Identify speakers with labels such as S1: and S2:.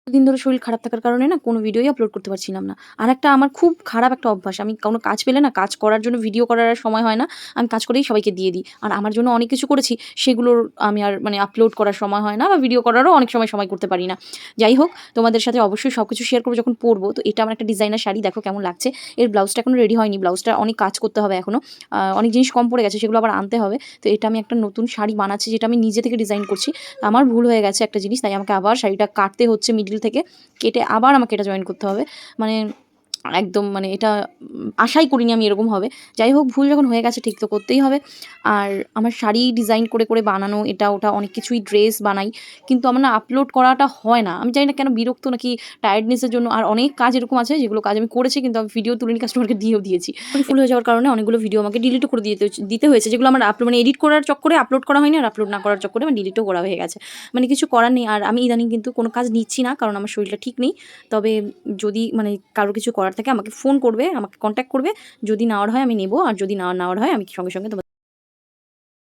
S1: দিন ধরে শরীর খারাপ থাকার কারণে না কোনো ভিডিওই আপলোড করতে পারছিলাম না। আরেকটা আমার খুব খারাপ একটা অভ্যাস। আমি কোনো কাজ পেলে না কাজ করার জন্য ভিডিও করার আর সময় হয় না। আমি কাজ করেই সবাইকে দিয়ে দিই। আর আমার জন্য অনেক কিছু করেছি সেগুলোর আমি আর মানে আপলোড করার সময় হয় না বা ভিডিও করারও অনেক সময় করতে পারি না। যাই হোক তোমাদের সাথে অবশ্যই সবকিছু শেয়ার করব যখন পরবো। তো এটা আমার একটা ডিজাইনার শাড়ি দেখো কেমন লাগছে। এর ব্লাউজটা এখনো রেডি হয়নি। ব্লাউজটা অনেক কাজ করতে হবে এখনো। অনেক জিনিস কম পড়ে গেছে সেগুলো আবার আনতে হবে। তো এটা আমি একটা নতুন শাড়ি বানাচ্ছি যেটা আমি নিজে থেকে ডিজাইন করছি। আমার ভুল হয়ে গেছে একটা জিনিস তাই আমাকে আবার শাড়িটা কাটতে হচ্ছে মিডল থেকে। কেটে আবার আমাকে এটা জয়েন করতে হবে। মানে একদম মানে এটা আশাই করিনি আমি এরকম হবে। যাই হোক ভুল যখন হয়ে গেছে ঠিক তো করতেই হবে। আর আমার শাড়ি ডিজাইন করে বানানো এটা ওটা অনেক কিছুই ড্রেস বানাই। কিন্তু আমার না আপলোড করাটা হয় না। আমি জানি না কেন বিরক্ত নাকি টায়ার্ডনেস এর জন্য আর অনেক কাজ এরকম আছে যেগুলো কাজ আমি করেছি কিন্তু আমি ভিডিও তুলে নিয়ে কাস্টমারকে দিয়েও দিয়েছি। ফুল হয়ে যাওয়ার কারণে অনেকগুলো ভিডিও আমাকে ডিলিটও করে দিতে হয়েছে যেগুলো আমার মানে এডিট করার চক্করে আপলোড করা হয়নি আর আপলোড না করার চক্করে আমার ডিলিটও করা হয়ে গেছে। মানে কিছু করার নেই। আর আমি ইদানিং কিন্তু কোনো কাজ নিচ্ছি না কারণ আমার শরীরটা ঠিক নেই। তবে যদি মানে কারো কিছু করার থাকে আমাকে ফোন করবে, আমাকে কনট্যাক্ট করবে। যদি নেওয়ার হয় আমি নেব। আর যদি না নেওয়ার হয় আমি সঙ্গে তোমাদের